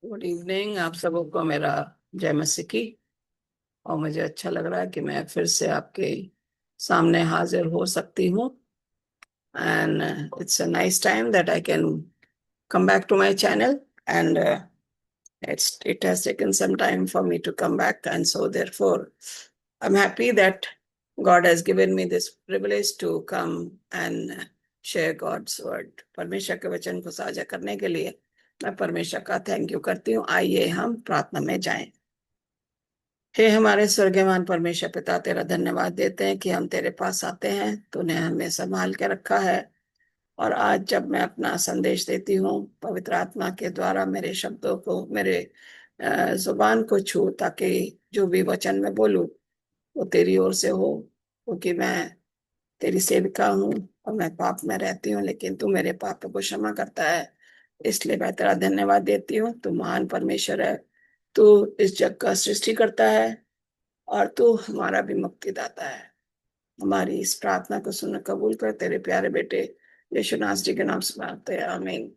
Good evening आप सबों को मेरा जय मसीह की। और मुझे अच्छा लग रहा है कि मैं फिर से आपके सामने हाजिर हो सकती हूँ। And it's a nice time that I can come back to my channel, and it has taken some time for me to come back, and so therefore I'm happy that God has given me this privilege to come and share God's word। परमेश्वर के वचन को साझा करने के लिए मैं परमेश्वर का थैंक यू करती हूँ। आइए हम प्रार्थना में जाएं। हे हमारे स्वर्गीयमान परमेश्वर पिता, तेरा धन्यवाद देते हैं कि हम तेरे पास आते हैं। तूने हमें संभाल के रखा है। और आज जब मैं अपना संदेश देती हूँ, पवित्र आत्मा के द्वारा मेरे शब्दों को, मेरे जुबान को छू, ताकि जो भी वचन मैं बोलूँ वो तेरी ओर से हो। क्योंकि मैं तेरी सेविका हूँ और मैं पाप में रहती हूँ, लेकिन तू मेरे पाप को क्षमा करता है। इसलिए मैं तेरा धन्यवाद देती हूँ। तू महान परमेश्वर है। तू इस जग का सृष्टि करता है और तू हमारा भी मुक्तिदाता है। हमारी इस प्रार्थना को सुन कबूल कर, तेरे प्यारे बेटे यीशु नाथ जी के नाम से मांगते हैं, आमीन।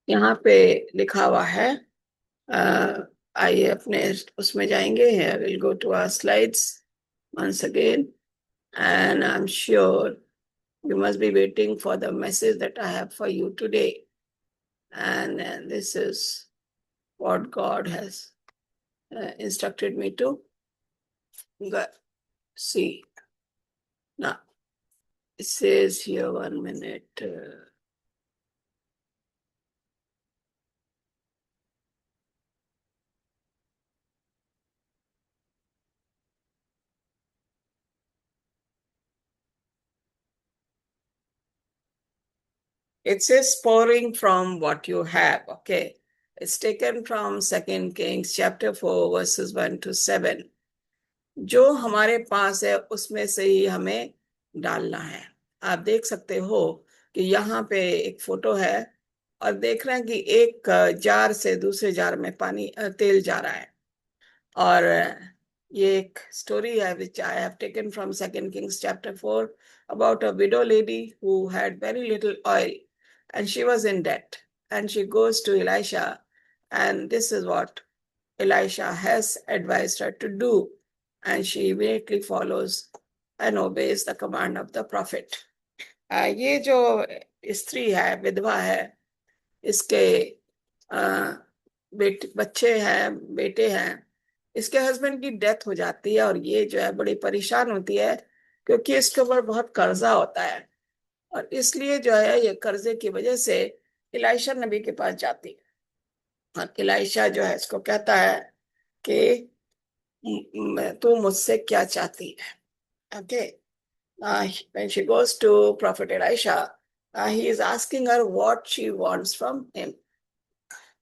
यहाँ पे लिखा हुआ है, अ, आइए अपने उसमें जाएंगे। I will go to our slides once again, and I'm sure you must be waiting for the message that I have for you today. And this is what God has instructed me to see. Now, it says here, 1 minute. It says pouring from what you have. Okay. It's taken from 2 Kings chapter 4 verses 1 to 7। जो हमारे पास है उसमें से ही हमें डालना है। आप देख सकते हो कि यहाँ पे एक फोटो है और देख रहे हैं कि एक जार से दूसरे जार में पानी तेल जा रहा है। और ये एक स्टोरी है which I have taken from 2 Kings chapter 4 about a widow lady who had very little oil and she was in debt, and she goes to Elisha, and this is what Elisha has advised her to do, and she immediately follows and obeys the command of the prophet। ये जो स्त्री है, विधवा है, इसके बच्चे हैं, बेटे हैं। इसके हस्बैंड की डेथ हो जाती है और ये जो है बड़ी परेशान होती है, क्योंकि इसके ऊपर बहुत कर्जा होता है। और इसलिए जो है ये कर्जे की वजह से इलाइशा नबी के पास जाती है। और इलाइशा जो है इसको कहता है कि तू मुझसे क्या चाहती है। Okay. When she goes to Prophet Elisha, he is asking her what she wants from him।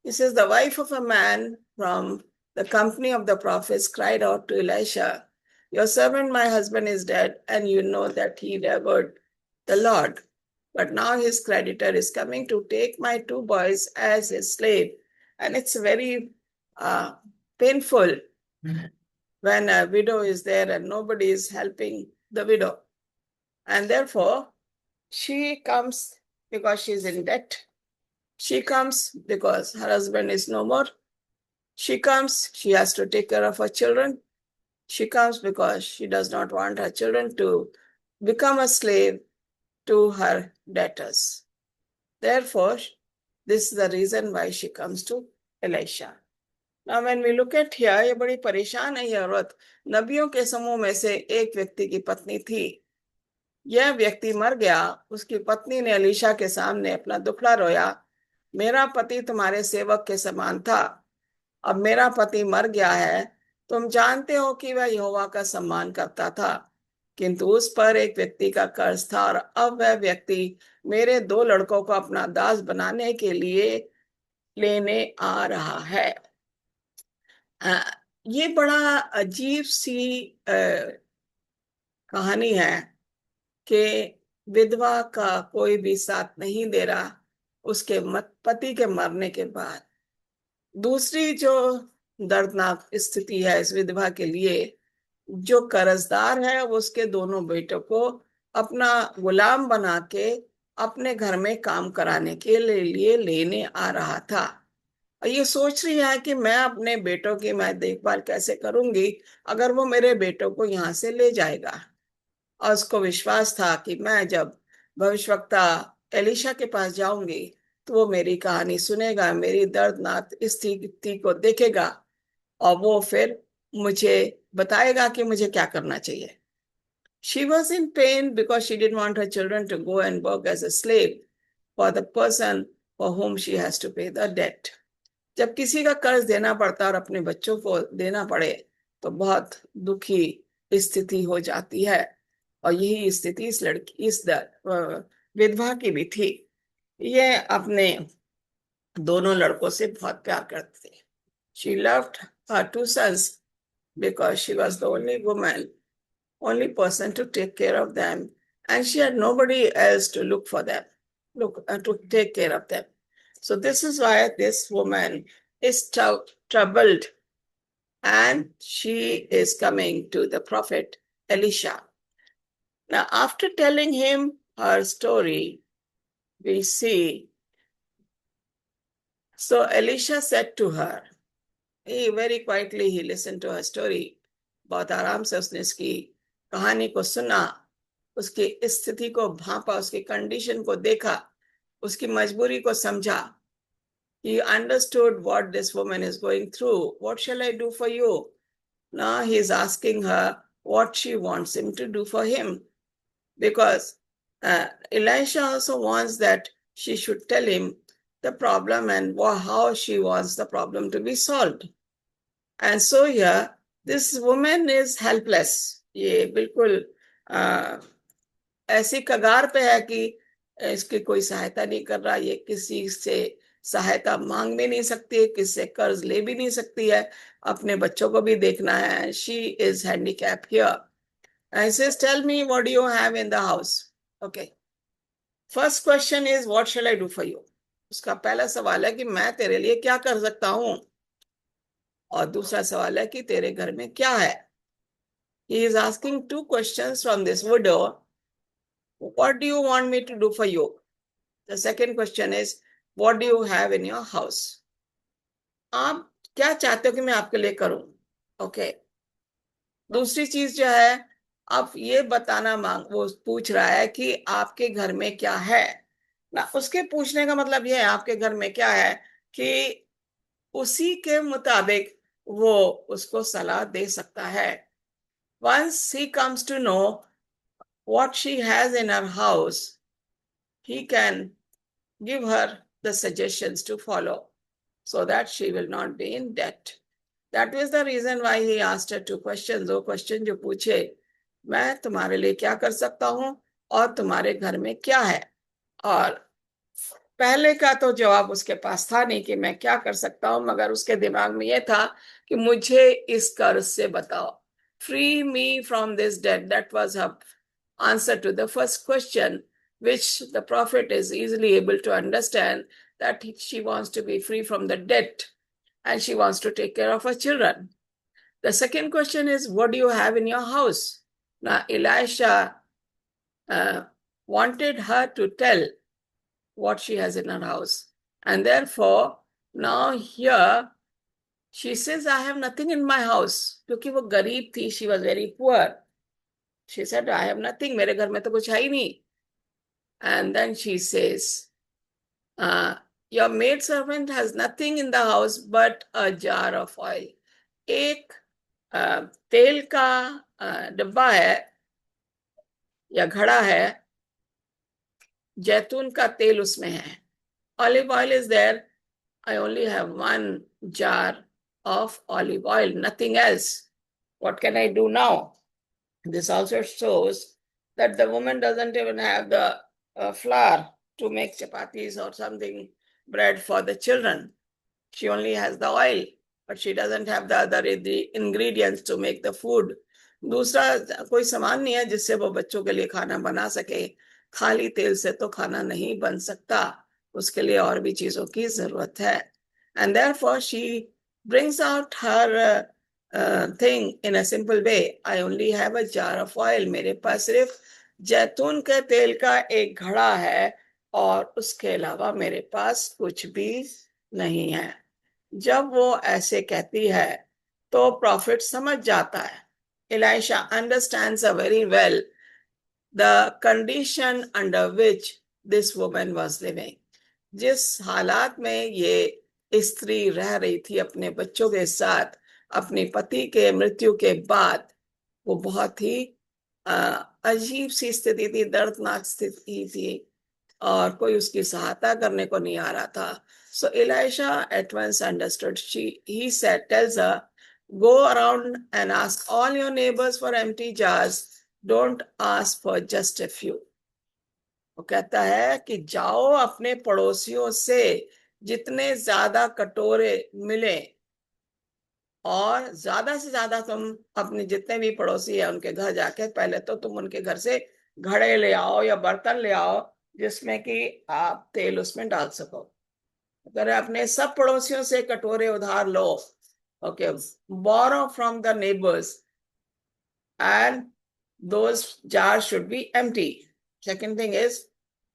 He says, the wife of a man from the company of the prophets cried out to Elisha, your servant, my husband, is dead, and you know that he revered the Lord. But now his creditor is coming to take my two boys as his slave. And it's very painful when a widow is there and nobody is helping the widow. And therefore, she comes because she's in debt. She comes because her husband is no more. She comes, she has to take care of her children. She comes because she does not want her children to become a slave to her debtors। Therefore, this is the reason why she comes to Elisha। Now, when we look at here, ये बड़ी परेशान है ये औरत। नबियों के समूह में से एक व्यक्ति की पत्नी थी। यह व्यक्ति मर गया। उसकी पत्नी ने एलीशा के सामने अपना दुखड़ा रोया, मेरा पति तुम्हारे सेवक के समान था, अब मेरा पति मर गया है। तुम जानते हो कि वह यहोवा का सम्मान करता था, किंतु उस पर एक व्यक्ति का कर्ज था और अब वह व्यक्ति मेरे दो लड़कों को अपना दास बनाने के लिए लेने आ रहा है। ये बड़ा अजीब सी कहानी है कि विधवा का कोई भी साथ नहीं दे रहा उसके पति के मरने के बाद। दूसरी जो दर्दनाक स्थिति है इस विधवा के लिए, जो कर्जदार है वो उसके दोनों बेटों को अपना गुलाम बना के अपने घर में काम कराने के लिए लेने आ रहा था। और ये सोच रही है कि मैं अपने बेटों की मैं देखभाल कैसे करूंगी अगर वो मेरे बेटों को यहाँ से ले जाएगा। और उसको विश्वास था कि मैं जब भविष्यवक्ता एलिशा के पास जाऊंगी तो वो मेरी कहानी सुनेगा, मेरी दर्दनाक स्थिति को देखेगा और वो फिर मुझे बताएगा कि मुझे क्या करना चाहिए। She was in pain because she didn't want her children to go and work as a slave for the person for whom she has to pay the debt. जब किसी का कर्ज देना पड़ता है और अपने बच्चों को देना पड़े तो बहुत दुखी स्थिति हो जाती है। और यही स्थिति इस लड़की विधवा की भी थी। ये अपने दोनों लड़कों से बहुत प्यार करती थी। She loved her two sons because she was the only person to take care of them, and she had nobody else to look for them, to take care of them. So this is why this woman is troubled, and she is coming to the prophet Elisha. Now, after telling him her story, we see, so Elisha said to her, he very quietly he listened to her story. बहुत आराम से उसने इसकी कहानी को सुना, उसकी स्थिति को भांपा, उसकी कंडीशन को देखा, उसकी मजबूरी को समझा। He understood what this woman is going through. What shall I do for you? Now he is asking her what she wants him to do for him. Because Elisha also wants that she should tell him the problem and how she wants the problem to be solved. And so here, this woman is helpless. ये बिल्कुल ऐसी कगार पे है कि इसकी कोई सहायता नहीं कर रहा। ये किसी से सहायता मांग भी नहीं सकती, किसी से कर्ज ले भी नहीं सकती है, अपने बच्चों को भी देखना है। She is handicapped here. And says, tell me, what do you have in the house? Okay. First question is, what shall I do for you? उसका पहला सवाल है कि मैं तेरे लिए क्या कर सकता हूं, और दूसरा सवाल है कि तेरे घर में क्या है। He is asking two questions from this widow. What do you want me to do for you? The second question is, what do you have in your house? आप क्या चाहते हो कि मैं आपके लिए करूं? ओके। दूसरी चीज जो है, आप ये बताना वो पूछ रहा है कि आपके घर में क्या है ना। उसके पूछने का मतलब ये है आपके घर में क्या है, कि उसी के मुताबिक वो उसको सलाह दे सकता है। Once he comes to know what she has in her house, he can give her the suggestions to follow so that she will not be in debt. That is the reason why he asked her two questions. वो question जो पूछे, मैं तुम्हारे लिए क्या कर सकता हूँ और तुम्हारे घर में क्या है। और पहले का तो जवाब उसके पास था नहीं कि मैं क्या कर सकता हूँ, मगर उसके दिमाग में यह था कि मुझे इस कर्ज से बताओ, free me from this debt. That was her answer to the first question, which the prophet is easily able to understand that she wants to be free from the debt and she wants to take care of her children. The second question is, what do you have in your house? Now, Elisha wanted her to tell what she has in her house. And therefore, now here, she says, I have nothing in my house. क्योंकि वो गरीब थी, she was very poor. She said, I have nothing, मेरे घर में तो कुछ है ही नहीं. And then she says, your maid servant has nothing in the house but a jar of oil. एक तेल का डब्बा है या घड़ा है, जैतून का तेल उसमें है। Olive oil is there. I only have one jar of olive oil, nothing else. What can I do now? This also shows that the woman doesn't even have the flour to make chapatis or something, bread for the children. She only has the oil, but she doesn't have the other ingredients to make the food. दूसरा कोई सामान नहीं है जिससे वो बच्चों के लिए खाना बना सके। खाली तेल से तो खाना नहीं बन सकता, उसके लिए और भी चीजों की जरूरत है। And therefore she brings out her thing in a simple way. I only have a jar of oil. मेरे पास सिर्फ जैतून के तेल का एक घड़ा है और उसके अलावा मेरे पास कुछ भी नहीं है। जब वो ऐसे कहती है तो प्रॉफिट समझ जाता है. Elisha understands very well the condition under which this woman was living. जिस हालात में ये स्त्री रह रही थी अपने बच्चों के साथ अपने पति के मृत्यु के बाद, वो बहुत ही अजीब सी स्थिति थी, दर्दनाक स्थिति थी, और कोई उसकी सहायता करने को नहीं आ रहा था. So Elisha at once understood. He said, tells her, go around and ask all your neighbors for empty jars. Don't ask for just a few. वो कहता है कि जाओ अपने पड़ोसियों से जितने ज्यादा कटोरे मिले, और ज्यादा से ज्यादा तुम अपने जितने भी पड़ोसी है उनके घर जाके पहले तो तुम उनके घर से घड़े ले आओ या बर्तन ले आओ जिसमें कि आप तेल उसमें डाल सको. अगर अपने सब पड़ोसियों से कटोरे उधार लो, okay, borrow from the neighbours and those jar should be empty. Second thing is,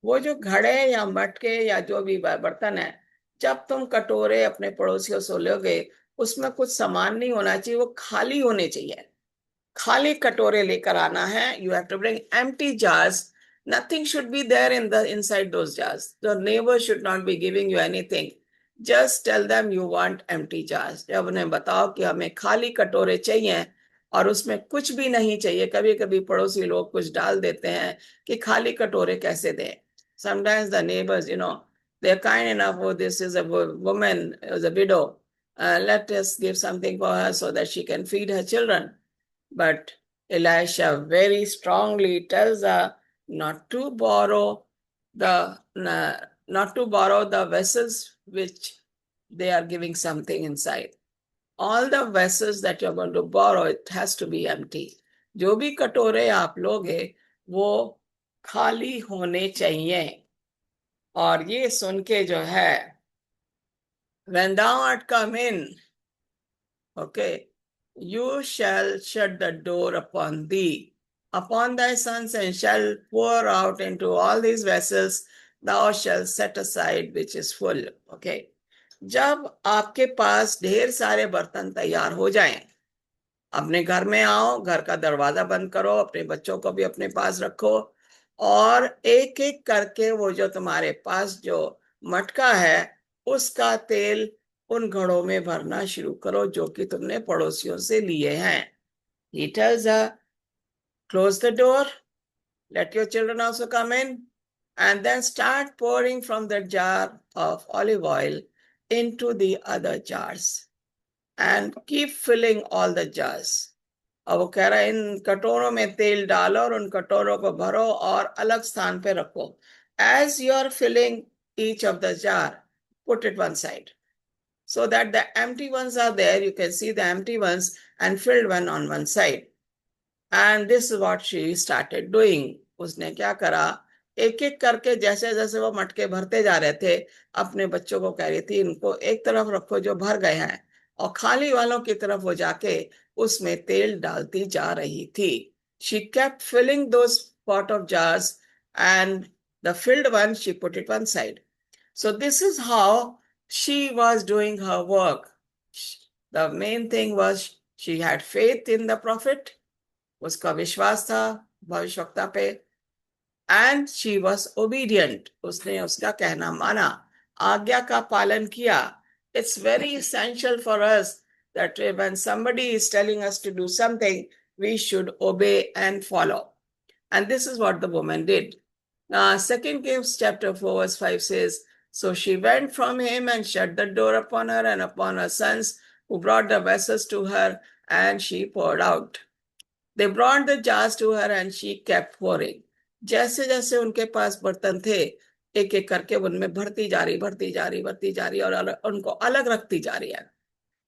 वो जो घड़े या मटके या जो भी बर्तन है, जब तुम कटोरे अपने पड़ोसियों से लोगे उसमें कुछ सामान नहीं होना चाहिए, वो खाली होने चाहिए. खाली कटोरे लेकर आना है. You have to bring empty jars. Nothing should be there in the inside those jars. The neighbor should not be giving you anything. Just tell them you want empty jars. जब उन्हें बताओ कि हमें खाली कटोरे चाहिए और उसमें कुछ भी नहीं चाहिए. कभी कभी पड़ोसी लोग कुछ डाल देते हैं कि खाली कटोरे कैसे दें. Sometimes the neighbors, they're kind enough. Oh, this is a woman, is a widow. Let us give something for her so that she can feed her children. But Elisha very strongly tells her not to borrow the vessels which they are giving something inside. All the vessels that you're going to borrow, it has to be empty. जो भी कटोरे आप लोगे वो खाली होने चाहिए. और ये सुन के जो है, when thou art come in, okay, you shall shut the door upon thee, upon thy sons, and shall pour out into all these vessels, thou shalt set aside which is full. Okay. जब आपके पास ढेर सारे बर्तन तैयार हो जाएं, अपने घर में आओ, घर का दरवाजा बंद करो, अपने बच्चों को भी अपने पास रखो, और एक एक करके वो जो तुम्हारे पास जो मटका है उसका तेल उन घड़ों में भरना शुरू करो जो कि तुमने पड़ोसियों से लिए हैं. He tells her, close the door, let your children also come in, and then start pouring from the jar of olive oil into the other jars and keep filling all the jars. अब वो कह रहा है इन कटोरों में तेल डालो और उन कटोरों को भरो और अलग स्थान पे रखो. As you are filling each of the jar, put it one side so that the empty ones are there. You can see the empty ones and filled one on one side. And this is what she started doing. उसने क्या करा, एक एक करके जैसे जैसे वो मटके भरते जा रहे थे, अपने बच्चों को कह रही थी इनको एक तरफ रखो जो भर गए हैं, और खाली वालों की तरफ वो जाके उसमें तेल डालती जा रही थी. She kept filling those pot of jars and the filled one she put it one side. So this is how she was doing her work. The main thing was she had faith in the prophet. उसका विश्वास था भविष्यवक्ता पे. And she was obedient. उसने उसका कहना माना, आज्ञा का पालन किया. It's very essential for us that when somebody is telling us to do something, we should obey and follow. And this is what the woman did. 2 Kings chapter 4 verse 5 says, so she went from him and shut the door upon her and upon her sons who brought the vessels to her, and she poured out. They brought the jars to her and she kept pouring. जैसे जैसे उनके पास बर्तन थे, एक एक करके उनमें भरती जा रही और उनको अलग रखती जा रही है.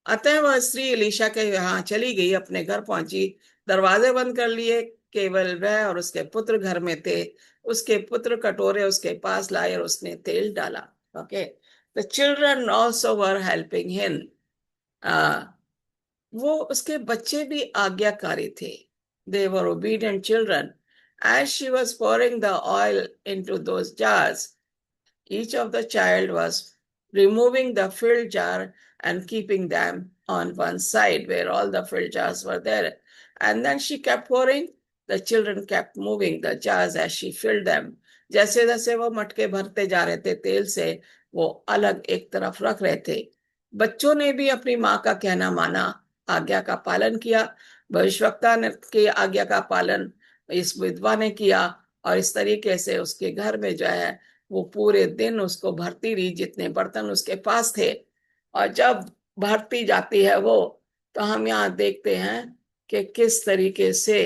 अतः वह स्त्री एलीशा के यहाँ चली गई, अपने घर पहुंची, दरवाजे बंद कर लिए, केवल वह और उसके पुत्र घर में थे. उसके पुत्र कटोरे उसके पास लाए और उसने तेल डाला. Okay. The children also were helping him. वो उसके बच्चे भी आज्ञाकारी थे. They were obedient children. As she was pouring the oil into those jars, each of the child was removing the filled jar and keeping them on one side where all the filled jars were there. And then she kept pouring. The children kept moving the jars as she filled them. जैसे जैसे वो मटके भरते जा रहे थे तेल से, वो अलग एक तरफ रख रहे थे। बच्चों ने भी अपनी माँ का कहना माना, आज्ञा का पालन किया। भविष्यवक्ता ने की आज्ञा का पालन इस विधवा ने किया, और इस तरीके से उसके घर में जो है वो पूरे दिन उसको भरती रही जितने बर्तन उसके पास थे। और जब भरती जाती है वो, तो हम यहाँ देखते हैं कि किस तरीके से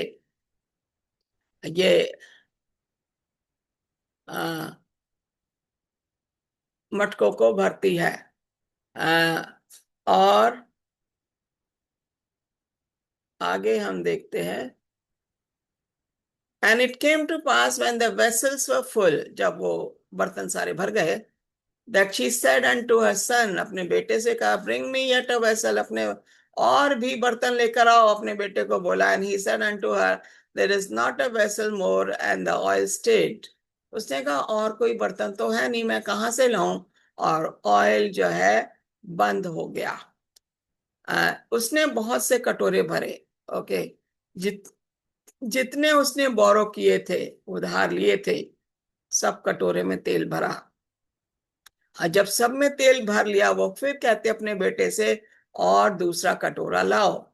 ये मटकों को भरती है। और आगे हम देखते हैं, and it came to pass when the vessels were full, जब वो बर्तन सारे भर गए, that she said unto her son, अपने बेटे से कहा, bring me yet a vessel, अपने और भी बर्तन लेकर आओ, अपने बेटे को बोला। And he said unto her, there is not a vessel more, and the oil stayed, उसने कहा और कोई बर्तन तो है नहीं, मैं कहाँ से लाऊं, और ऑयल जो है बंद हो गया। उसने बहुत से कटोरे भरे। ओके, जित जितने उसने बोरो किए थे, उधार लिए थे, सब कटोरे में तेल भरा। और जब सब में तेल भर लिया, वो फिर कहते अपने बेटे से, और दूसरा कटोरा लाओ।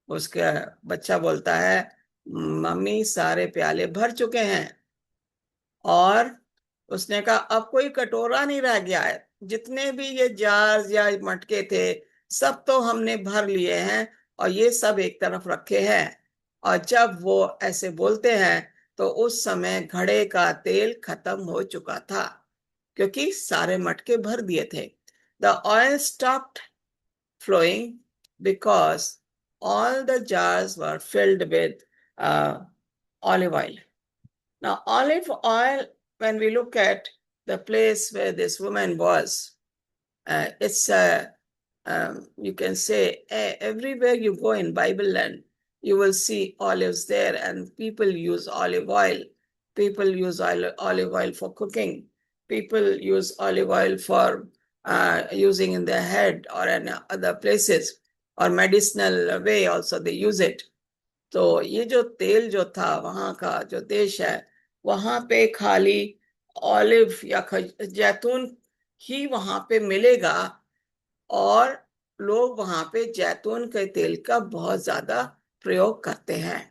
उसका बच्चा बोलता है, मम्मी सारे प्याले भर चुके हैं। और उसने कहा अब कोई कटोरा नहीं रह गया है, जितने भी ये जार या मटके थे सब तो हमने भर लिए हैं, और ये सब एक तरफ रखे हैं। और जब वो ऐसे बोलते हैं, तो उस समय घड़े का तेल खत्म हो चुका था, क्योंकि सारे मटके भर दिए थे। The oil stopped flowing because all the jars were filled with olive oil. Now, olive oil, when we look at the place where this woman was, it's you can say everywhere you go in Bible land, you will see olives there, and people use olive oil. People use olive oil for cooking. People use olive oil for using in their head or in other places, or medicinal way also they use it. तो ये जो तेल जो था वहां का जो देश है, वहां पे खाली ऑलिव या जैतून ही वहां पे मिलेगा, और लोग वहां पे जैतून के तेल का बहुत ज्यादा प्रयोग करते हैं।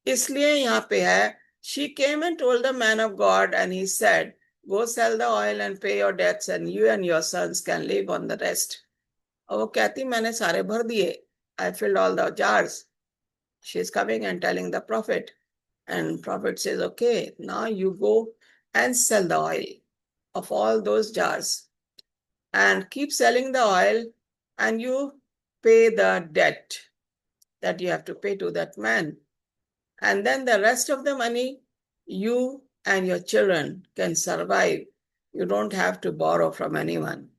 इसलिए यहाँ पे है, she came and told the man of God, and he said, go sell the oil and pay your debts, and you and your sons can live on the rest. और वो कहती, मैंने सारे भर दिए, I filled all the jars. She's coming and telling the prophet, and prophet says, okay, now you go and sell the oil of all those jars, and keep selling the oil, and you pay the debt that you have to pay to that man. And then the rest of the money, you and your children can survive. You don't have to borrow from anyone.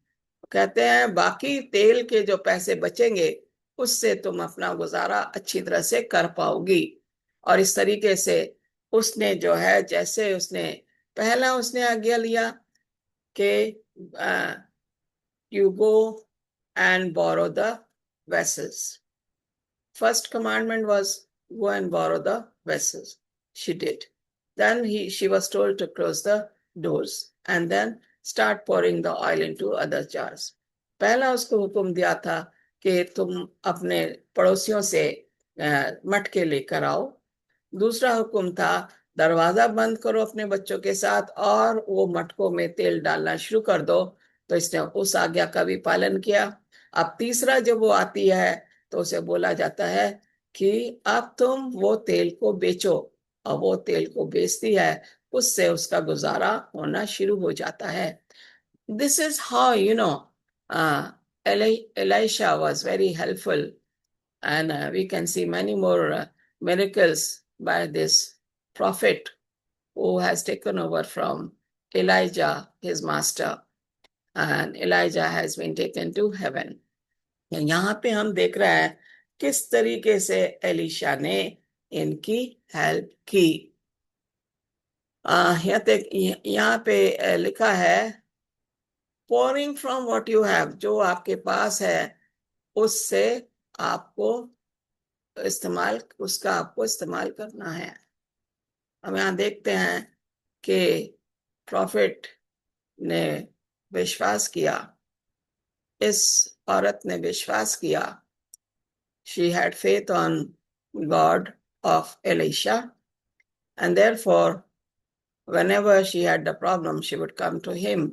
कहते हैं बाकी तेल के जो पैसे बचेंगे, उससे तुम अपना गुजारा अच्छी तरह से कर पाओगी। और इस तरीके से उसने जो है, जैसे उसने पहला उसने आज्ञा लिया कि you go and borrow the vessels. First commandment was go and borrow the vessels. She did. Then she was told to close the doors and then start pouring the oil into other jars. पहला उसको हुक्म दिया था कि तुम अपने पड़ोसियों से मटके लेकर आओ। दूसरा हुक्म था, दरवाजा बंद करो अपने बच्चों के साथ और वो मटकों में तेल डालना शुरू कर दो। तो इसने उस आज्ञा का भी पालन किया। अब तीसरा जब वो आती है, तो उसे बोला जाता है कि अब तुम वो तेल को बेचो, और वो तेल को बेचती है, उससे उसका गुजारा होना शुरू हो जाता है। This is how Elisha was very helpful, and we can see many more miracles by this prophet who has taken over from Elijah, his master, and Elijah has been taken to heaven. यहाँ पे हम देख रहे हैं किस तरीके से Elisha ने इनकी हेल्प की। यहाँ पे लिखा है pouring from what you have, जो आपके पास है उससे आपको उसका आपको इस्तेमाल करना है। हम यहाँ देखते हैं कि प्रॉफिट ने विश्वास किया, इस औरत ने विश्वास किया। She had faith on God of Elisha, and therefore whenever she had the problem she would come to him,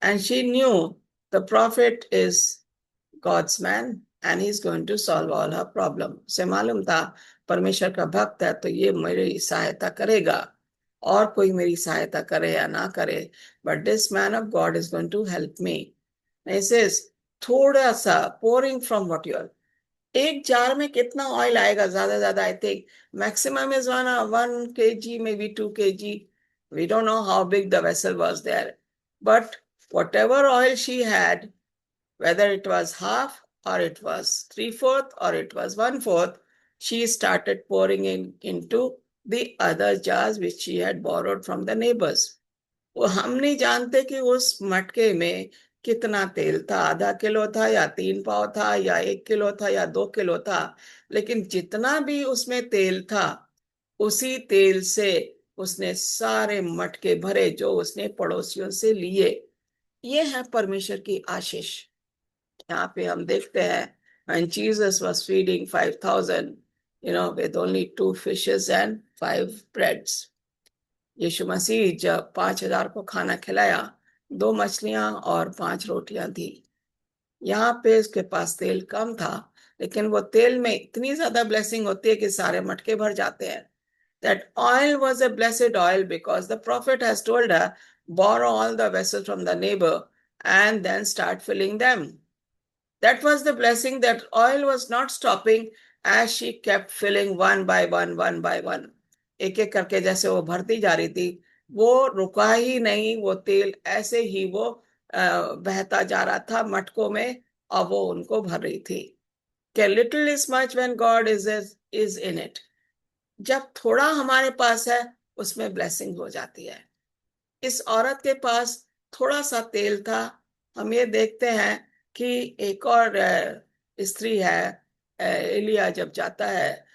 and she knew the prophet is God's man and he's going to solve all her problem. उसे मालूम था परमेश्वर का भक्त है तो ये मेरी सहायता करेगा, और कोई मेरी सहायता करे या ना करे, but this man of God is going to help me. And he says थोड़ा सा pouring from what you are, एक जार में कितना ऑयल आएगा, ज्यादा I think maximum is 1 kg, maybe 2 kg. We don't know how big the vessel was there, but whatever oil she had, whether it was half or it was 3/4 or it was 1/4, she started pouring into the other jars which she had borrowed from the neighbors. वो हम नहीं जानते कि उस मटके में कितना तेल था, आधा किलो था या 3 पाव था या 1 किलो था या 2 किलो था, लेकिन जितना भी उसमें तेल था उसी तेल से उसने सारे मटके भरे जो उसने पड़ोसियों से लिए। ये है परमेश्वर की आशीष। यहाँ पे हम देखते हैं when Jesus was feeding 5,000, with only 2 fishes and 5 breads. यीशु मसीह जब 5,000 को खाना खिलाया, 2 मछलियां और 5 रोटियां दी। यहाँ पे उसके पास तेल कम था, लेकिन वो तेल में इतनी ज्यादा ब्लेसिंग होती है कि सारे मटके भर जाते हैं। That oil was a blessed oil because the prophet has told her, borrow all the vessels from the neighbor and then start filling them. That was the blessing, that oil was not stopping as she kept filling one by one. एक एक करके जैसे वो भरती जा रही थी, वो रुका ही नहीं, वो तेल ऐसे ही वो बहता जा रहा था मटकों में और वो उनको भर रही थी। कि little is much when God is in it. जब थोड़ा हमारे पास है उसमें ब्लेसिंग हो जाती है। इस औरत के पास थोड़ा सा तेल था। हम ये देखते हैं कि एक और स्त्री है, एलिया जब जाता है,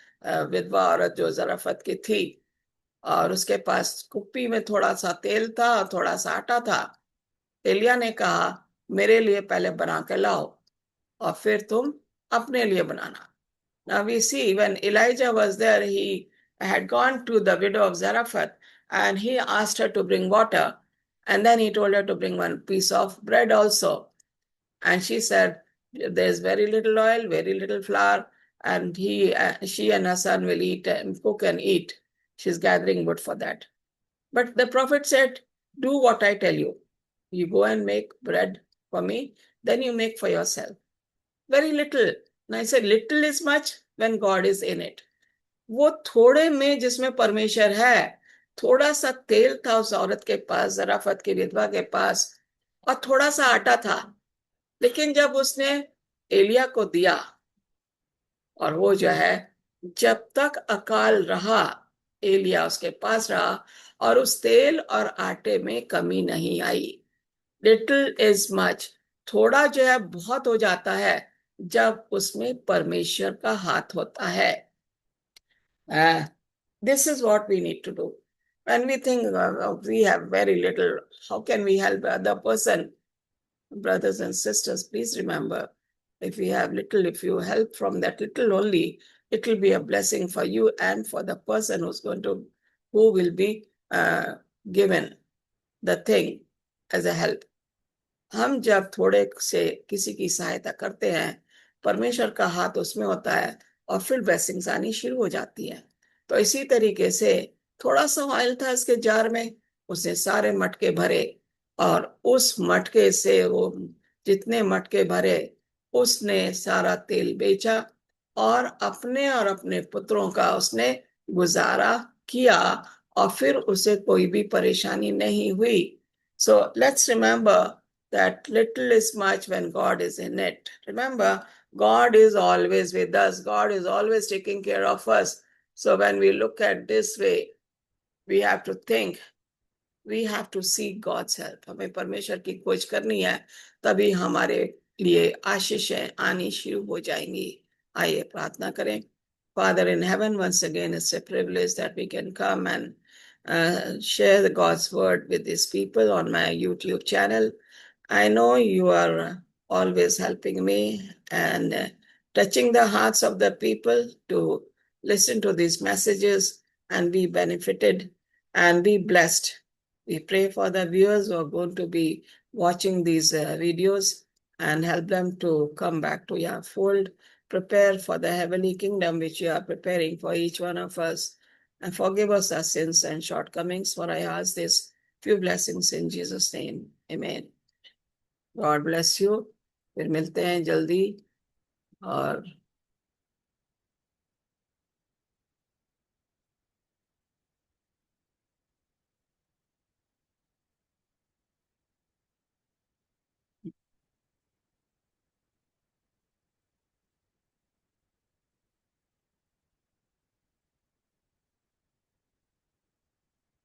विधवा औरत जो जराफत की थी, और उसके पास कुप्पी में थोड़ा सा तेल था और थोड़ा सा आटा था। एलिया ने कहा मेरे लिए पहले बना के लाओ और फिर तुम अपने लिए बनाना। Now we see when Elijah was there, he had gone to the widow of Zarephath and he asked her to bring water, and then he told her to bring one piece of bread also. And she said, there's very little oil, very little flour, and she and her son will eat and cook and eat. She's gathering wood for that. But the prophet said, do what I tell you. You go and make bread for me, then you make for yourself. Very little. And I said, little is much when God is in it. वो थोड़े में जिसमें परमेश्वर है, थोड़ा सा तेल था उस औरत के पास, जराफत की विधवा के पास, और थोड़ा सा आटा था। लेकिन जब उसने एलिया को दिया, और वो जो है जब तक अकाल रहा एलिया उसके पास रहा, और उस तेल और आटे में कमी नहीं आई। लिटिल इज मच, थोड़ा जो है बहुत हो जाता है जब उसमें परमेश्वर का हाथ होता है। This is what we need to do. When we think we have very little, how can we help the other person? Brothers and sisters, please remember, if we have little, if you help from that little only, it will be a blessing for you and for the person who will be given the thing as a help. हम जब थोड़े से किसी की सहायता करते हैं, परमेश्वर का हाथ उसमें होता है और फिर ब्लेसिंग्स आनी शुरू हो जाती है। तो इसी तरीके से थोड़ा सा ऑयल था इसके जार में, उसने सारे मटके भरे, और उस मटके से वो जितने मटके भरे उसने सारा तेल बेचा और अपने पुत्रों का उसने गुजारा किया, और फिर उसे कोई भी परेशानी नहीं हुई। So let's remember that little is much when God is in it. Remember, God is always with us. God is always taking care of us. So when we look at this way, we have to think we have to seek God's help. हमें परमेश्वर की खोज करनी है, तभी हमारे लिए आशीषें आनी शुरू हो जाएंगी। आइए प्रार्थना करें। Father in heaven, once again, it's a privilege that we can come and share the God's word with these people on my YouTube channel. I know you are always helping me and touching the hearts of the people to listen to these messages and be benefited and be blessed. We pray for the viewers who are going to be watching these videos, and help them to come back to your fold, prepare for the heavenly kingdom which you are preparing for each one of us, and forgive us our sins and shortcomings. For I ask this few blessings in Jesus' name. Amen. God bless you. फिर मिलते हैं जल्दी, और